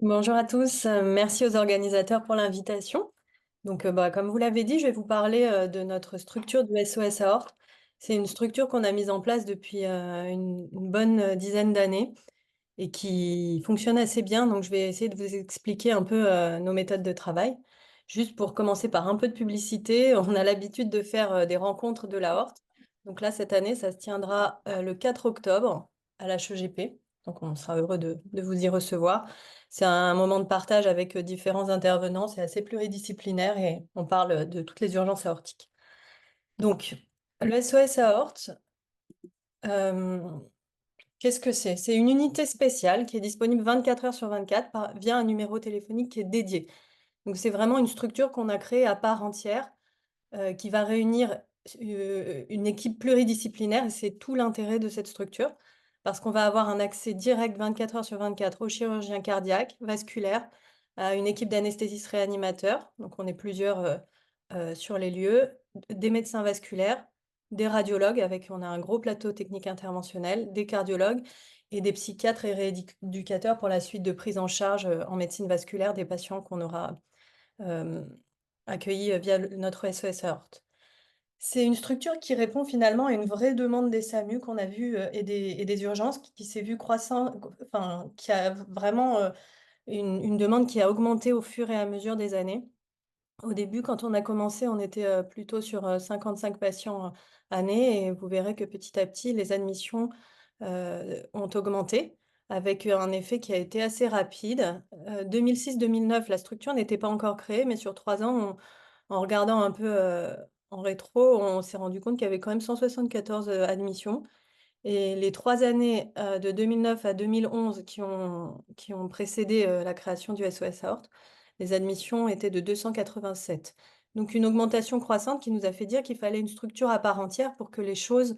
Bonjour à tous, merci aux organisateurs pour l'invitation. Comme vous l'avez dit, je vais vous parler de notre structure du SOS Aorte. C'est une structure qu'on a mise en place depuis une bonne dizaine d'années et qui fonctionne assez bien. Donc, je vais essayer de vous expliquer un peu nos méthodes de travail. Juste pour commencer par un peu de publicité, on a l'habitude de faire des rencontres de l'aorte. Donc là, cette année, ça se tiendra le 4 octobre à la l'HEGP. Donc, on sera heureux de vous y recevoir. C'est un moment de partage avec différents intervenants. C'est assez pluridisciplinaire et on parle de toutes les urgences aortiques. Donc, le SOS aorte, euh, qu'est-ce que c'est? C'est une unité spéciale qui est disponible 24 heures sur 24 via un numéro téléphonique qui est dédié. Donc, c'est vraiment une structure qu'on a créée à part entière qui va réunir une équipe pluridisciplinaire. Et c'est tout l'intérêt de cette structure parce qu'on va avoir un accès direct 24 heures sur 24 aux chirurgiens cardiaques, vasculaires, à une équipe d'anesthésistes réanimateurs. Donc, on est plusieurs sur les lieux, des médecins vasculaires, des radiologues, on a un gros plateau technique interventionnel, des cardiologues et des psychiatres et rééducateurs pour la suite de prise en charge en médecine vasculaire des patients qu'on aura euh, accueillis via notre SOS Aorte. C'est une structure qui répond finalement à une vraie demande des SAMU qu'on a vu et des urgences qui s'est vue croissant, enfin, qui a vraiment une demande qui a augmenté au fur et à mesure des années. Au début, quand on a commencé, on était plutôt sur 55 patients année et vous verrez que petit à petit, les admissions ont augmenté avec un effet qui a été assez rapide. 2006-2009, la structure n'était pas encore créée, mais sur 3 ans, en regardant un peu en rétro, on s'est rendu compte qu'il y avait quand même 174 admissions. Et les 3 années de 2009 à 2011 qui ont précédé la création du SOS Aorte, les admissions étaient de 287. Donc une augmentation croissante qui nous a fait dire qu'il fallait une structure à part entière pour que les choses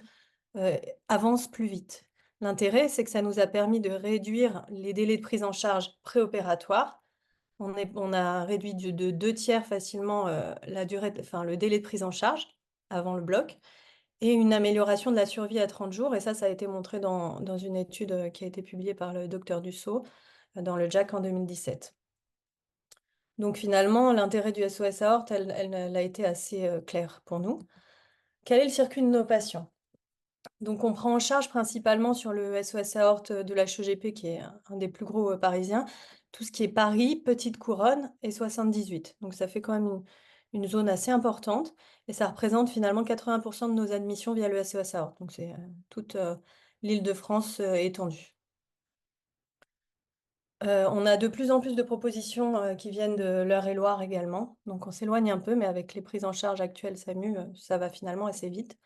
avancent plus vite. L'intérêt, c'est que ça nous a permis de réduire les délais de prise en charge préopératoire. On a réduit de 2 tiers facilement la durée, enfin, le délai de prise en charge avant le bloc et une amélioration de la survie à 30 jours. Et ça a été montré dans une étude qui a été publiée par le docteur Dussault dans le JACC en 2017. Donc finalement, l'intérêt du SOS Aorte, elle a été assez clair pour nous. Quel est le circuit de nos patients? Donc on prend en charge principalement sur le SOS Aorte de la l'HEGP, qui est un des plus gros parisiens, tout ce qui est Paris, Petite Couronne et 78. Donc ça fait quand même une zone assez importante et ça représente finalement 80% de nos admissions via le SOS Aorte. Donc c'est toute l'Île-de-France étendue. On a de plus en plus de propositions qui viennent de l'Eure-et-Loir également. Donc on s'éloigne un peu, mais avec les prises en charge actuelles SAMU, ça va finalement assez vite.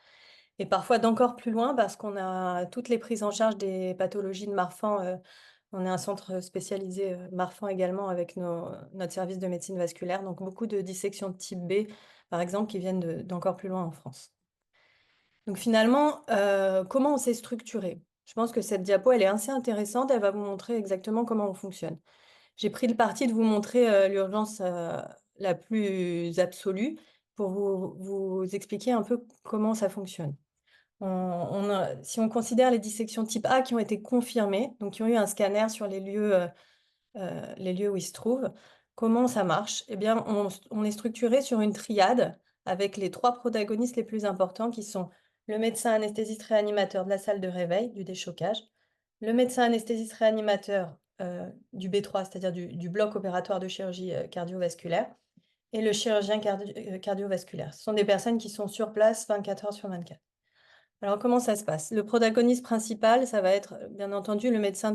Et parfois d'encore plus loin parce qu'on a toutes les prises en charge des pathologies de Marfan. On est un centre spécialisé Marfan également avec notre service de médecine vasculaire. Donc beaucoup de dissections de type B, par exemple, qui viennent d'encore plus loin en France. Donc finalement, comment on s'est structuré? Je pense que cette diapo, elle est assez intéressante. Elle va vous montrer exactement comment on fonctionne. J'ai pris le parti de vous montrer l'urgence la plus absolue pour vous expliquer un peu comment ça fonctionne. Si on considère les dissections type A qui ont été confirmées, donc qui ont eu un scanner sur les lieux où ils se trouvent, comment ça marche? Eh bien, on est structuré sur une triade avec les 3 protagonistes les plus importants qui sont le médecin anesthésiste réanimateur de la salle de réveil, du déchocage, le médecin anesthésiste réanimateur du B3, c'est-à-dire du bloc opératoire de chirurgie cardiovasculaire, et le chirurgien cardiovasculaire. Ce sont des personnes qui sont sur place 24 heures sur 24. Alors, comment ça se passe? Le protagoniste principal, ça va être, bien entendu, le médecin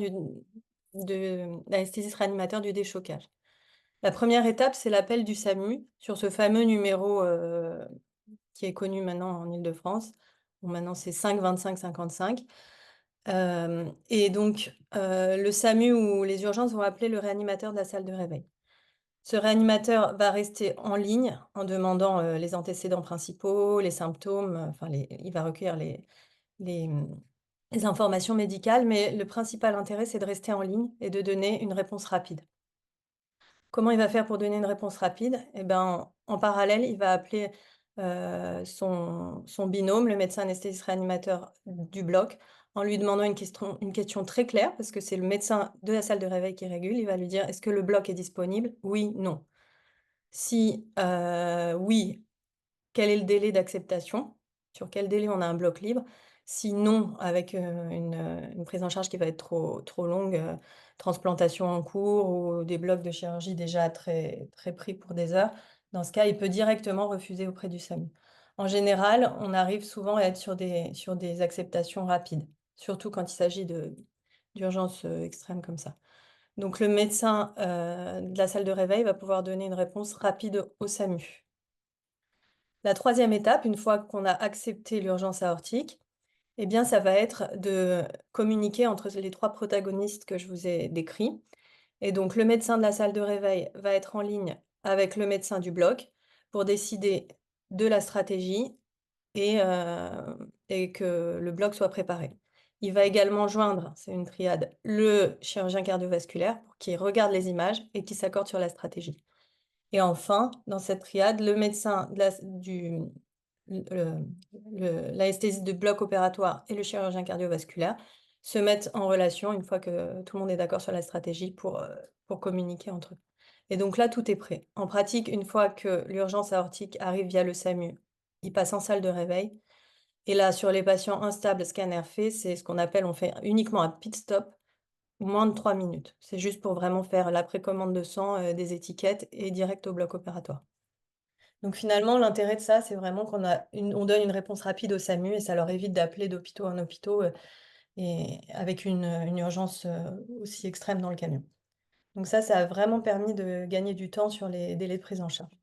l'anesthésiste réanimateur du déchocage. La première étape, c'est l'appel du SAMU sur ce fameux numéro qui est connu maintenant en Île-de-France. Bon, maintenant, c'est 5 25 55. Et donc, le SAMU ou les urgences vont appeler le réanimateur de la salle de réveil. Ce réanimateur va rester en ligne en demandant les antécédents principaux, les symptômes, enfin, il va recueillir les, les informations médicales, mais le principal intérêt, c'est de rester en ligne et de donner une réponse rapide. Comment il va faire pour donner une réponse rapide? Eh ben, en parallèle, il va appeler son binôme, le médecin anesthésiste réanimateur du bloc, en lui demandant une question très claire, parce que c'est le médecin de la salle de réveil qui régule. Il va lui dire: «Est-ce que le bloc est disponible? Oui, non». Si, oui, quel est le délai d'acceptation? Sur quel délai on a un bloc libre? Sinon, avec, une prise en charge qui va être trop longue, transplantation en cours ou des blocs de chirurgie déjà très très pris pour des heures, dans ce cas, il peut directement refuser auprès du SAMU. En général, on arrive souvent à être sur des acceptations rapides, surtout quand il s'agit d'urgences, extrêmes comme ça. Donc le médecin, de la salle de réveil va pouvoir donner une réponse rapide au SAMU. La troisième étape, une fois qu'on a accepté l'urgence aortique, eh bien, ça va être de communiquer entre les 3 protagonistes que je vous ai décrits. Et donc le médecin de la salle de réveil va être en ligne avec le médecin du bloc pour décider de la stratégie et que le bloc soit préparé. Il va également joindre, c'est une triade, le chirurgien cardiovasculaire pour qu'il regarde les images et qu'il s'accorde sur la stratégie. Et enfin, dans cette triade, le médecin de l'anesthésiste de bloc opératoire et le chirurgien cardiovasculaire se mettent en relation une fois que tout le monde est d'accord sur la stratégie pour communiquer entre eux. Et donc là, tout est prêt. En pratique, une fois que l'urgence aortique arrive via le SAMU, il passe en salle de réveil. Et là, sur les patients instables, scanner fait, c'est ce qu'on appelle, on fait uniquement un pit stop, moins de 3 minutes. C'est juste pour vraiment faire la précommande de sang, des étiquettes et direct au bloc opératoire. Donc finalement, l'intérêt de ça, c'est vraiment on donne une réponse rapide au SAMU et ça leur évite d'appeler d'hôpitaux en hôpitaux, et avec une urgence, aussi extrême dans le camion. Donc ça a vraiment permis de gagner du temps sur les délais de prise en charge.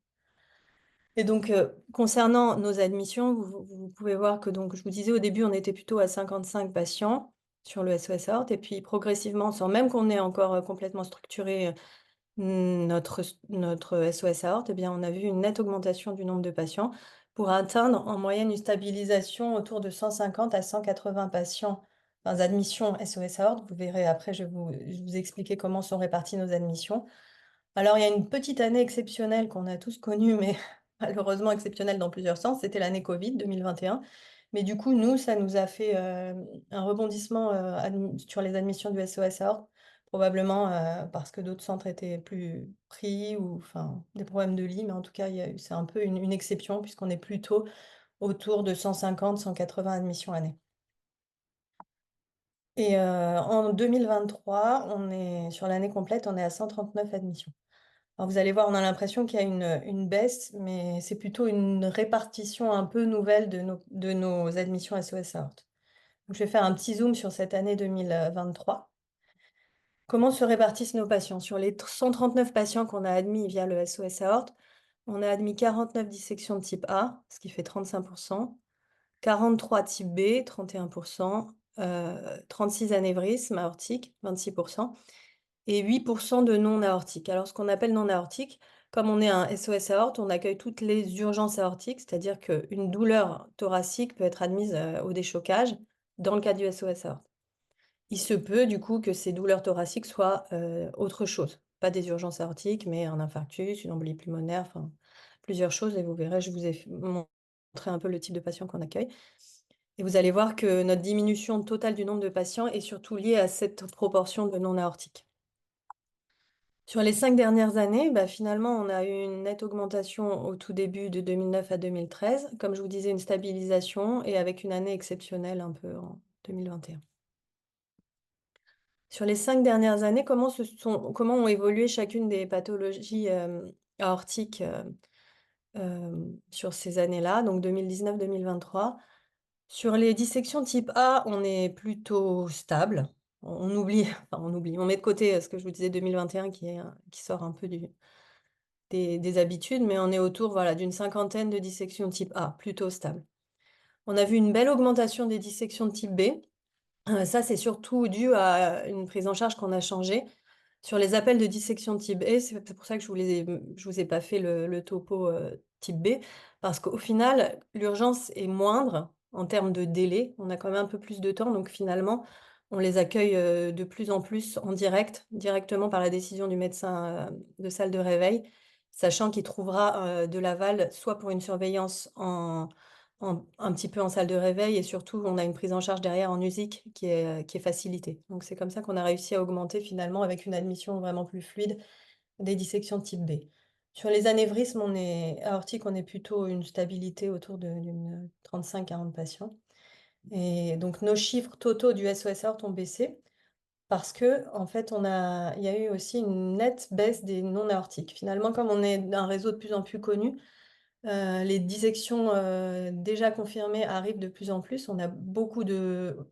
Et donc, concernant nos admissions, vous pouvez voir que donc je vous disais au début, on était plutôt à 55 patients sur le SOS Aorte et puis progressivement, sans même qu'on ait encore, complètement structuré, notre SOS Aorte, eh bien, on a vu une nette augmentation du nombre de patients pour atteindre en moyenne une stabilisation autour de 150 à 180 patients, enfin admissions SOS Aorte. Vous verrez après, je vais vous expliquer comment sont réparties nos admissions. Alors, il y a une petite année exceptionnelle qu'on a tous connue, mais malheureusement exceptionnelle dans plusieurs sens, c'était l'année Covid 2021. Mais du coup, nous, ça nous a fait, un rebondissement, sur les admissions du SOS Aorte, probablement, parce que d'autres centres étaient plus pris ou enfin, des problèmes de lit, mais en tout cas, il y a eu c'est un peu une exception puisqu'on est plutôt autour de 150-180 admissions année. Et en 2023, on est sur l'année complète, on est à 139 admissions. Alors vous allez voir, on a l'impression qu'il y a une baisse, mais c'est plutôt une répartition un peu nouvelle de nos admissions SOS Aorte. Donc je vais faire un petit zoom sur cette année 2023. Comment se répartissent nos patients? Sur les 139 patients qu'on a admis via le SOS Aorte, on a admis 49 dissections de type A, ce qui fait 35%, 43 type B, 31%, 36 anévrismes aortiques, 26%, et 8% de non aortiques. Alors, ce qu'on appelle non aortique, comme on est un SOS aorte, on accueille toutes les urgences aortiques, c'est-à-dire qu'une douleur thoracique peut être admise au déchocage dans le cas du SOS aorte. Il se peut du coup que ces douleurs thoraciques soient autre chose, pas des urgences aortiques, mais un infarctus, une embolie pulmonaire, enfin plusieurs choses. Et vous verrez, je vous ai montré un peu le type de patient qu'on accueille. Et vous allez voir que notre diminution totale du nombre de patients est surtout liée à cette proportion de non aortiques. Sur les 5 dernières années, bah, finalement, on a eu une nette augmentation au tout début de 2009 à 2013. Comme je vous disais, une stabilisation et avec une année exceptionnelle un peu en 2021. Sur les 5 dernières années, comment ont évolué chacune des pathologies, aortiques, sur ces années-là, donc 2019-2023? Sur les dissections type A, on est plutôt stable. On oublie, enfin on oublie, on met de côté, ce que je vous disais 2021 qui sort un peu des habitudes, mais on est autour, voilà, d'une cinquantaine de dissections type A, plutôt stable. On a vu une belle augmentation des dissections de type B. Ça, c'est surtout dû à une prise en charge qu'on a changée. Sur les appels de dissection type B, c'est pour ça que je vous ai pas fait le topo, type B, parce qu'au final, l'urgence est moindre en termes de délai. On a quand même un peu plus de temps, donc finalement, on les accueille, de plus en plus en direct, directement par la décision du médecin, de salle de réveil, sachant qu'il trouvera, de l'aval soit pour une surveillance un petit peu en salle de réveil et surtout, on a une prise en charge derrière en musique qui est facilitée. Donc c'est comme ça qu'on a réussi à augmenter finalement avec une admission vraiment plus fluide des dissections de type B. Sur les anévrismes, aortiques, on est plutôt une stabilité autour d'une 35-40 patients. Et donc nos chiffres totaux du SOS aorte ont baissé parce que en fait, il y a eu aussi une nette baisse des non aortiques. Finalement, comme on est un réseau de plus en plus connu, les dissections déjà confirmées arrivent de plus en plus. On a beaucoup d'accueils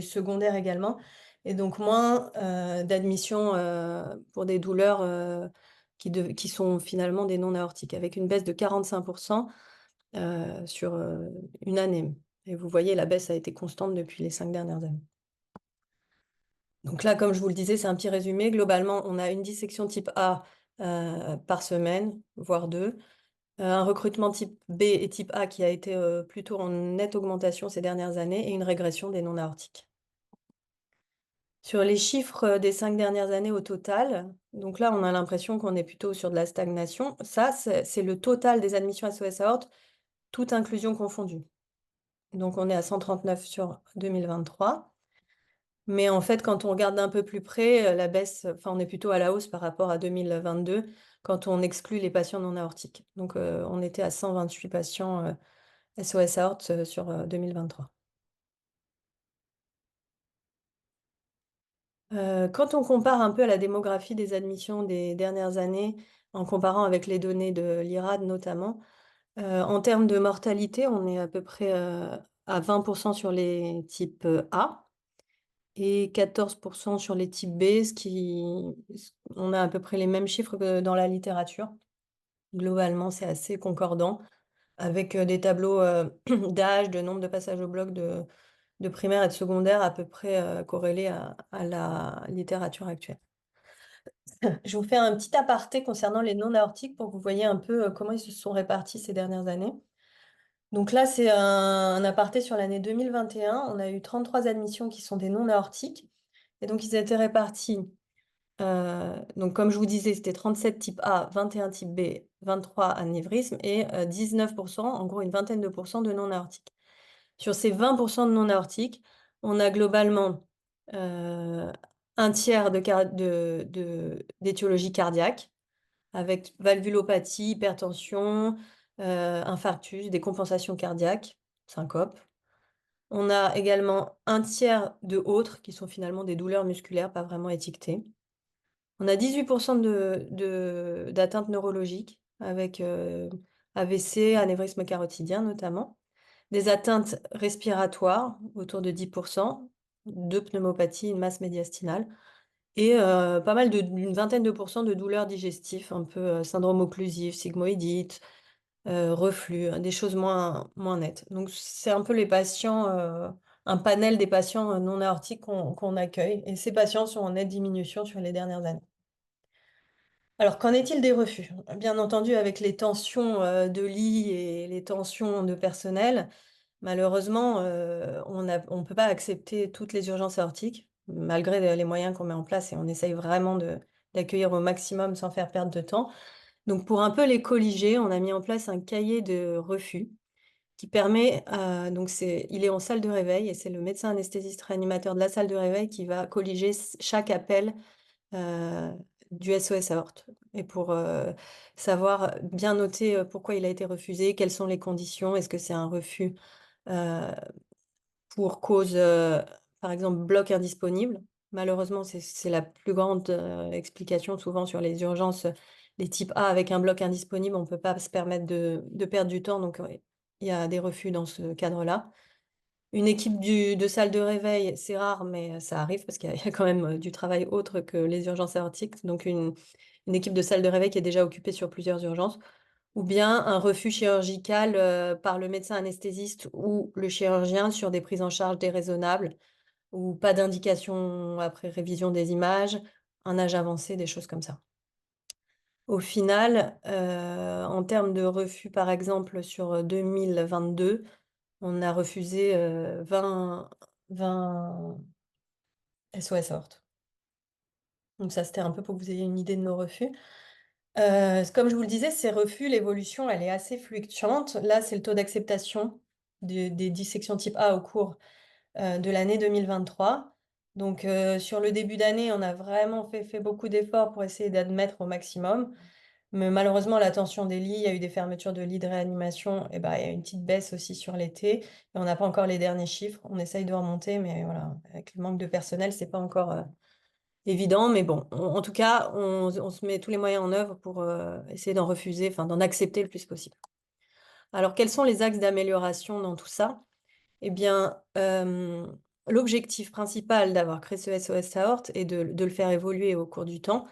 secondaires également, et donc moins d'admissions pour des douleurs qui sont finalement des non-aortiques, avec une baisse de 45% sur une année. Et vous voyez, la baisse a été constante depuis les 5 dernières années. Donc là, comme je vous le disais, c'est un petit résumé. Globalement, on a une dissection type A par semaine, voire deux. Un recrutement type B et type A qui a été plutôt en nette augmentation ces dernières années et une régression des non-aortiques. Sur les chiffres des 5 dernières années au total, donc là, on a l'impression qu'on est plutôt sur de la stagnation. Ça, c'est le total des admissions SOS aorte, toute inclusion confondue. Donc, on est à 139 sur 2023. Mais en fait, quand on regarde d'un peu plus près, la baisse, enfin, on est plutôt à la hausse par rapport à 2022 quand on exclut les patients non aortiques. Donc, on était à 128 patients SOS aorte sur 2023. Quand on compare un peu à la démographie des admissions des dernières années, en comparant avec les données de l'IRAD notamment, en termes de mortalité, on est à peu près à 20% sur les types A et 14% sur les types B, on a à peu près les mêmes chiffres que dans la littérature. Globalement, c'est assez concordant, avec des tableaux d'âge, de nombre de passages au bloc de primaire et de secondaire à peu près corrélés à la littérature actuelle. Je vous fais un petit aparté concernant les non-aortiques pour que vous voyez un peu comment ils se sont répartis ces dernières années. Donc là, c'est un aparté sur l'année 2021. On a eu 33 admissions qui sont des non-aortiques. Et donc, ils étaient répartis. Donc, comme je vous disais, c'était 37 type A, 21 type B, 23 anévrismes et 19%, en gros une vingtaine de pourcents de non-aortiques. Sur ces 20% de non-aortiques, on a globalement euh, un tiers d'étiologie cardiaque, avec valvulopathie, hypertension, infarctus, des compensations cardiaques, syncope. On a également un tiers de autres, qui sont finalement des douleurs musculaires pas vraiment étiquetées. On a 18% d'atteintes neurologiques, avec AVC, anévrisme carotidien notamment. Des atteintes respiratoires, autour de 10%, deux pneumopathies, une masse médiastinale, et pas mal d'une vingtaine de pourcents de douleurs digestives, un peu syndrome occlusif, sigmoïdite, reflux, hein, des choses moins nettes. Donc c'est un peu un panel des patients non aortiques qu'on accueille, et ces patients sont en nette diminution sur les dernières années. Alors, qu'en est-il des refus? Bien entendu, avec les tensions de lit et les tensions de personnel, malheureusement, on peut pas accepter toutes les urgences aortiques, malgré les moyens qu'on met en place, et on essaye vraiment d'accueillir au maximum sans faire perdre de temps. Donc, pour un peu les colliger, on a mis en place un cahier de refus qui permet, il est en salle de réveil et c'est le médecin anesthésiste réanimateur de la salle de réveil qui va colliger chaque appel euh, du SOS aorte. Et pour savoir bien noter pourquoi il a été refusé, quelles sont les conditions, est-ce que c'est un refus euh, pour cause, par exemple, bloc indisponible. Malheureusement, c'est la plus grande explication souvent sur les urgences, les types A avec un bloc indisponible, on ne peut pas se permettre de perdre du temps, donc il y a des refus dans ce cadre-là. Une équipe de salle de réveil, c'est rare, mais ça arrive parce qu'il y a quand même du travail autre que les urgences aortiques. Donc une équipe de salle de réveil qui est déjà occupée sur plusieurs urgences. Ou bien un refus chirurgical par le médecin anesthésiste ou le chirurgien sur des prises en charge déraisonnables ou pas d'indication après révision des images, un âge avancé, des choses comme ça. Au final, en termes de refus, par exemple, sur 2022, on a refusé 20 SOS aortes. Donc ça, c'était un peu pour que vous ayez une idée de nos refus. Comme je vous le disais, ces refus, l'évolution, elle est assez fluctuante. Là, c'est le taux d'acceptation des dissections type A au cours de l'année 2023. Donc, sur le début d'année, on a vraiment fait beaucoup d'efforts pour essayer d'admettre au maximum. Mais malheureusement, la tension des lits, il y a eu des fermetures de lits de réanimation, et ben, il y a eu une petite baisse aussi sur l'été. Et on n'a pas encore les derniers chiffres. On essaye de remonter, mais voilà, avec le manque de personnel, c'est pas encore évident. Mais bon, en tout cas, on se met tous les moyens en œuvre pour essayer d'en refuser, enfin d'en accepter le plus possible. Alors, quels sont les axes d'amélioration dans tout ça? Eh bien, l'objectif principal d'avoir créé ce SOS Aorte et de le faire évoluer au cours du temps,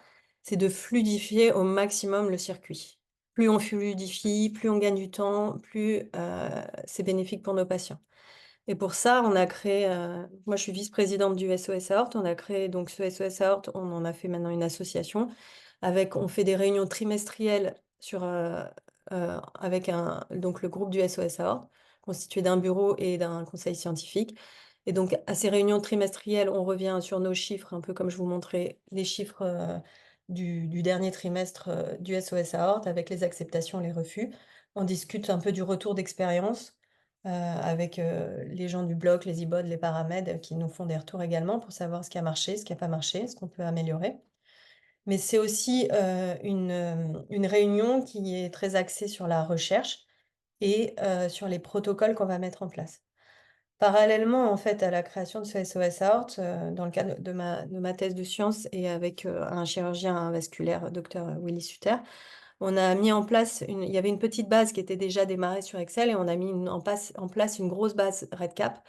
c'est de fluidifier au maximum le circuit. Plus on fluidifie, plus on gagne du temps, plus c'est bénéfique pour nos patients. Et pour ça, on a créé, moi je suis vice-présidente du SOS Aorte, on a créé donc ce SOS Aorte, on en a fait maintenant une association, on fait des réunions trimestrielles avec donc le groupe du SOS Aorte, constitué d'un bureau et d'un conseil scientifique. Et donc à ces réunions trimestrielles, on revient sur nos chiffres, un peu comme je vous montrais les chiffres du dernier trimestre du SOS Aorte, avec les acceptations, les refus. On discute un peu du retour d'expérience avec les gens du bloc, les IBOD, les paramèdes qui nous font des retours également pour savoir ce qui a marché, ce qui n'a pas marché, ce qu'on peut améliorer. Mais c'est aussi une réunion qui est très axée sur la recherche et sur les protocoles qu'on va mettre en place. Parallèlement, en fait, à la création de ce SOS Aorte, dans le cadre de ma thèse de sciences et avec un chirurgien vasculaire, docteur Willy Suter, on a mis en place il y avait une petite base qui était déjà démarrée sur Excel et on a mis en place une grosse base REDCap,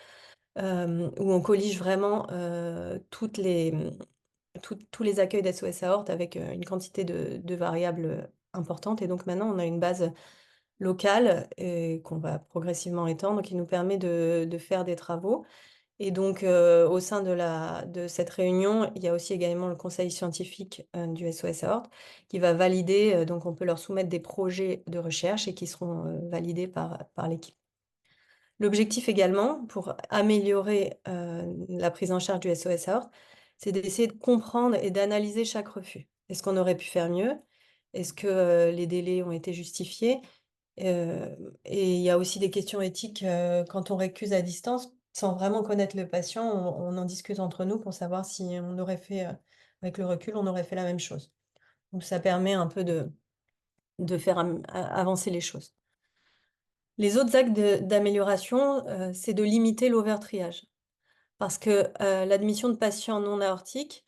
où on collige vraiment tous les accueils d'SOS Aorte avec une quantité de variables importante. Et donc maintenant, on a une base locale et qu'on va progressivement étendre, qui nous permet de faire des travaux. Et donc, au sein de cette réunion, il y a aussi également le conseil scientifique du SOS Aorte qui va valider, donc on peut leur soumettre des projets de recherche et qui seront validés par l'équipe. L'objectif également, pour améliorer la prise en charge du SOS Aorte, c'est d'essayer de comprendre et d'analyser chaque refus. Est-ce qu'on aurait pu faire mieux? Est-ce que les délais ont été justifiés? Et il y a aussi des questions éthiques quand on récuse à distance, sans vraiment connaître le patient, on en discute entre nous pour savoir si on aurait fait, avec le recul, on aurait fait la même chose. Donc ça permet un peu de faire avancer les choses. Les autres axes d'amélioration, c'est de limiter l'overtriage. Parce que l'admission de patients non aortiques,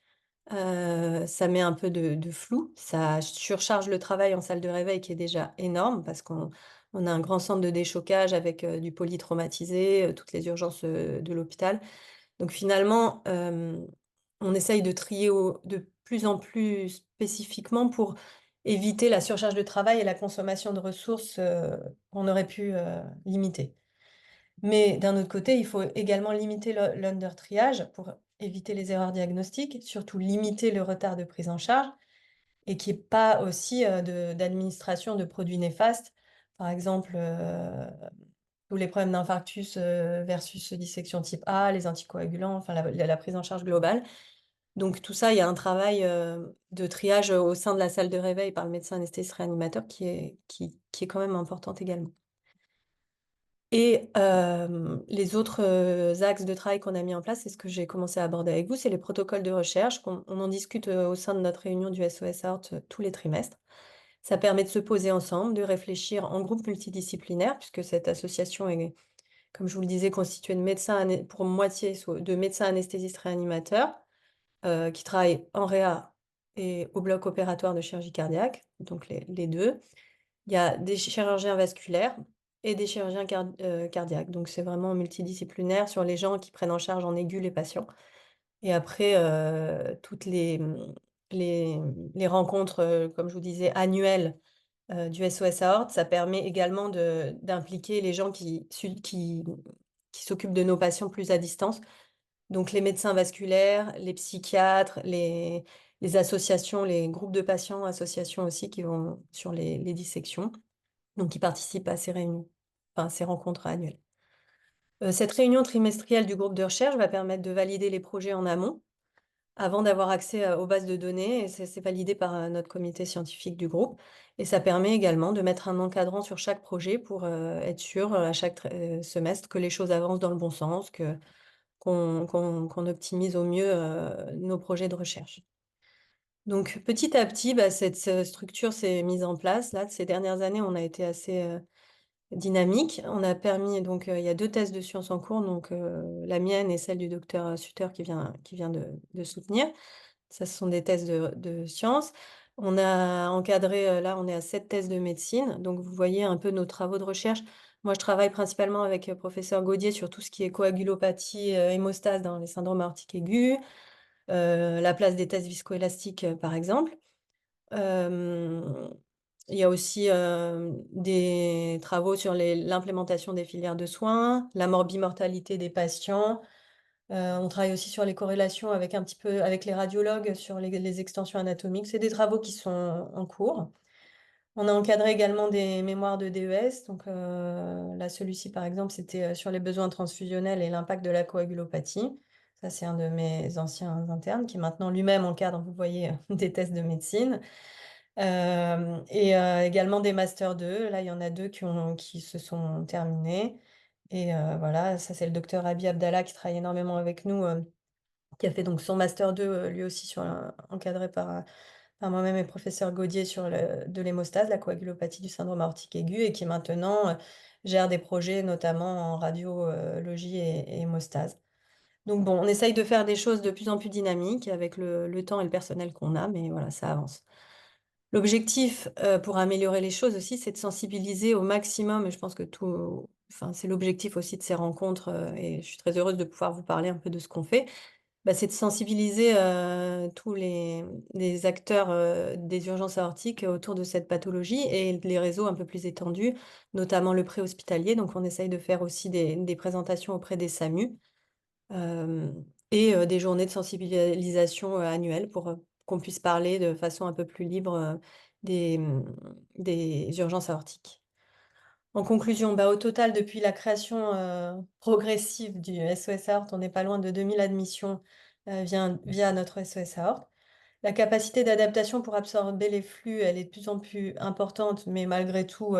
ça met un peu de flou, ça surcharge le travail en salle de réveil qui est déjà énorme parce qu'on a un grand centre de déchocage avec du polytraumatisé, toutes les urgences de l'hôpital. Donc finalement, on essaye de trier de plus en plus spécifiquement pour éviter la surcharge de travail et la consommation de ressources qu'on aurait pu limiter. Mais d'un autre côté, il faut également limiter l'undertriage pour éviter les erreurs diagnostiques, surtout limiter le retard de prise en charge et qu'il n'y ait pas aussi d'administration de produits néfastes. Par exemple, tous les problèmes d'infarctus versus dissection type A, les anticoagulants, enfin la prise en charge globale. Donc tout ça, il y a un travail de triage au sein de la salle de réveil par le médecin anesthésiste réanimateur qui est quand même importante également. Et les autres axes de travail qu'on a mis en place, c'est ce que j'ai commencé à aborder avec vous, c'est les protocoles de recherche. On en discute au sein de notre réunion du SOS Aorte tous les trimestres. Ça permet de se poser ensemble, de réfléchir en groupe multidisciplinaire, puisque cette association est, comme je vous le disais, constituée de médecins, pour moitié de médecins anesthésistes réanimateurs, qui travaillent en réa et au bloc opératoire de chirurgie cardiaque, donc les deux. Il y a des chirurgiens vasculaires et des chirurgiens cardiaques. Donc, c'est vraiment multidisciplinaire sur les gens qui prennent en charge en aigu les patients. Et après, toutes les, les rencontres, comme je vous disais, annuelles du SOS Aorte, ça permet également d'impliquer les gens qui s'occupent de nos patients plus à distance. Donc, les médecins vasculaires, les psychiatres, les associations, les groupes de patients, associations aussi qui vont sur les dissections. Donc qui participent à ces réunions, enfin ces rencontres annuelles. Cette réunion trimestrielle du groupe de recherche va permettre de valider les projets en amont, avant d'avoir accès, aux bases de données et c'est validé par, notre comité scientifique du groupe et ça permet également de mettre un encadrant sur chaque projet pour, être sûr, à chaque semestre que les choses avancent dans le bon sens, que qu'on optimise au mieux, nos projets de recherche. Donc petit à petit, bah, cette, structure s'est mise en place. Là, ces dernières années, on a été assez, dynamique. On a permis donc, il y a 2 thèses de sciences en cours, donc la mienne et celle du docteur, Suter qui vient de soutenir. Ça, ce sont des thèses de sciences. On a encadré, là, on est à 7 thèses de médecine, donc vous voyez un peu nos travaux de recherche. Moi, je travaille principalement avec, professeur Gaudier sur tout ce qui est coagulopathie, hémostase dans les syndromes aortiques aigus, la place des tests viscoélastiques, par exemple. Hem, il y a aussi, des travaux sur l'implémentation des filières de soins, la morbimortalité des patients. On travaille aussi sur les corrélations avec un petit peu avec les radiologues sur les extensions anatomiques. C'est des travaux qui sont en cours. On a encadré également des mémoires de DES, donc là, celui-ci, par exemple, c'était, sur les besoins transfusionnels et l'impact de la coagulopathie. Ça, c'est un de mes anciens internes qui maintenant lui-même encadre, vous voyez, des tests de médecine. Et également des master 2. Là, il y en a 2 qui se sont terminés et voilà, ça, c'est le docteur Abi Abdallah qui travaille énormément avec nous, qui a fait donc son master 2, lui aussi sur encadré par moi-même et professeur Gaudier sur de l'hémostase, la coagulopathie du syndrome aortique aigu et qui maintenant, gère des projets notamment en radiologie et hémostase. Donc bon, on essaye de faire des choses de plus en plus dynamiques avec le temps et le personnel qu'on a, mais voilà, ça avance. L'objectif, pour améliorer les choses aussi, c'est de sensibiliser au maximum et je pense que enfin, c'est l'objectif aussi de ces rencontres, et je suis très heureuse de pouvoir vous parler un peu de ce qu'on fait. Bah, c'est de sensibiliser, tous les acteurs, des urgences aortiques autour de cette pathologie et les réseaux un peu plus étendus, notamment le préhospitalier. Donc on essaye de faire aussi des présentations auprès des SAMU. Et des journées de sensibilisation, annuelles pour, qu'on puisse parler de façon un peu plus libre, des urgences aortiques. En conclusion, bah, au total, depuis la création, progressive du SOS Aorte, on n'est pas loin de 2 000 admissions, via notre SOS Aorte. La capacité d'adaptation pour absorber les flux, elle est de plus en plus importante, mais malgré tout,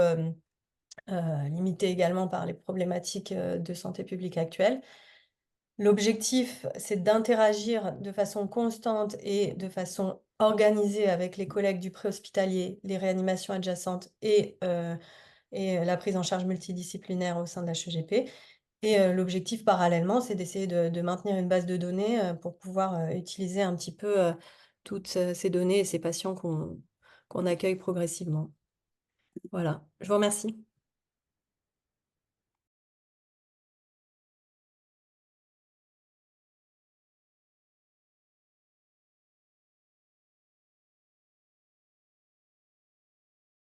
limitée également par les problématiques, de santé publique actuelles. L'objectif, c'est d'interagir de façon constante et de façon organisée avec les collègues du préhospitalier, les réanimations adjacentes et la prise en charge multidisciplinaire au sein de l'HEGP. Et l'objectif parallèlement, c'est d'essayer de maintenir une base de données, pour pouvoir, utiliser un petit peu, toutes, ces données et ces patients qu'on accueille progressivement. Voilà, je vous remercie.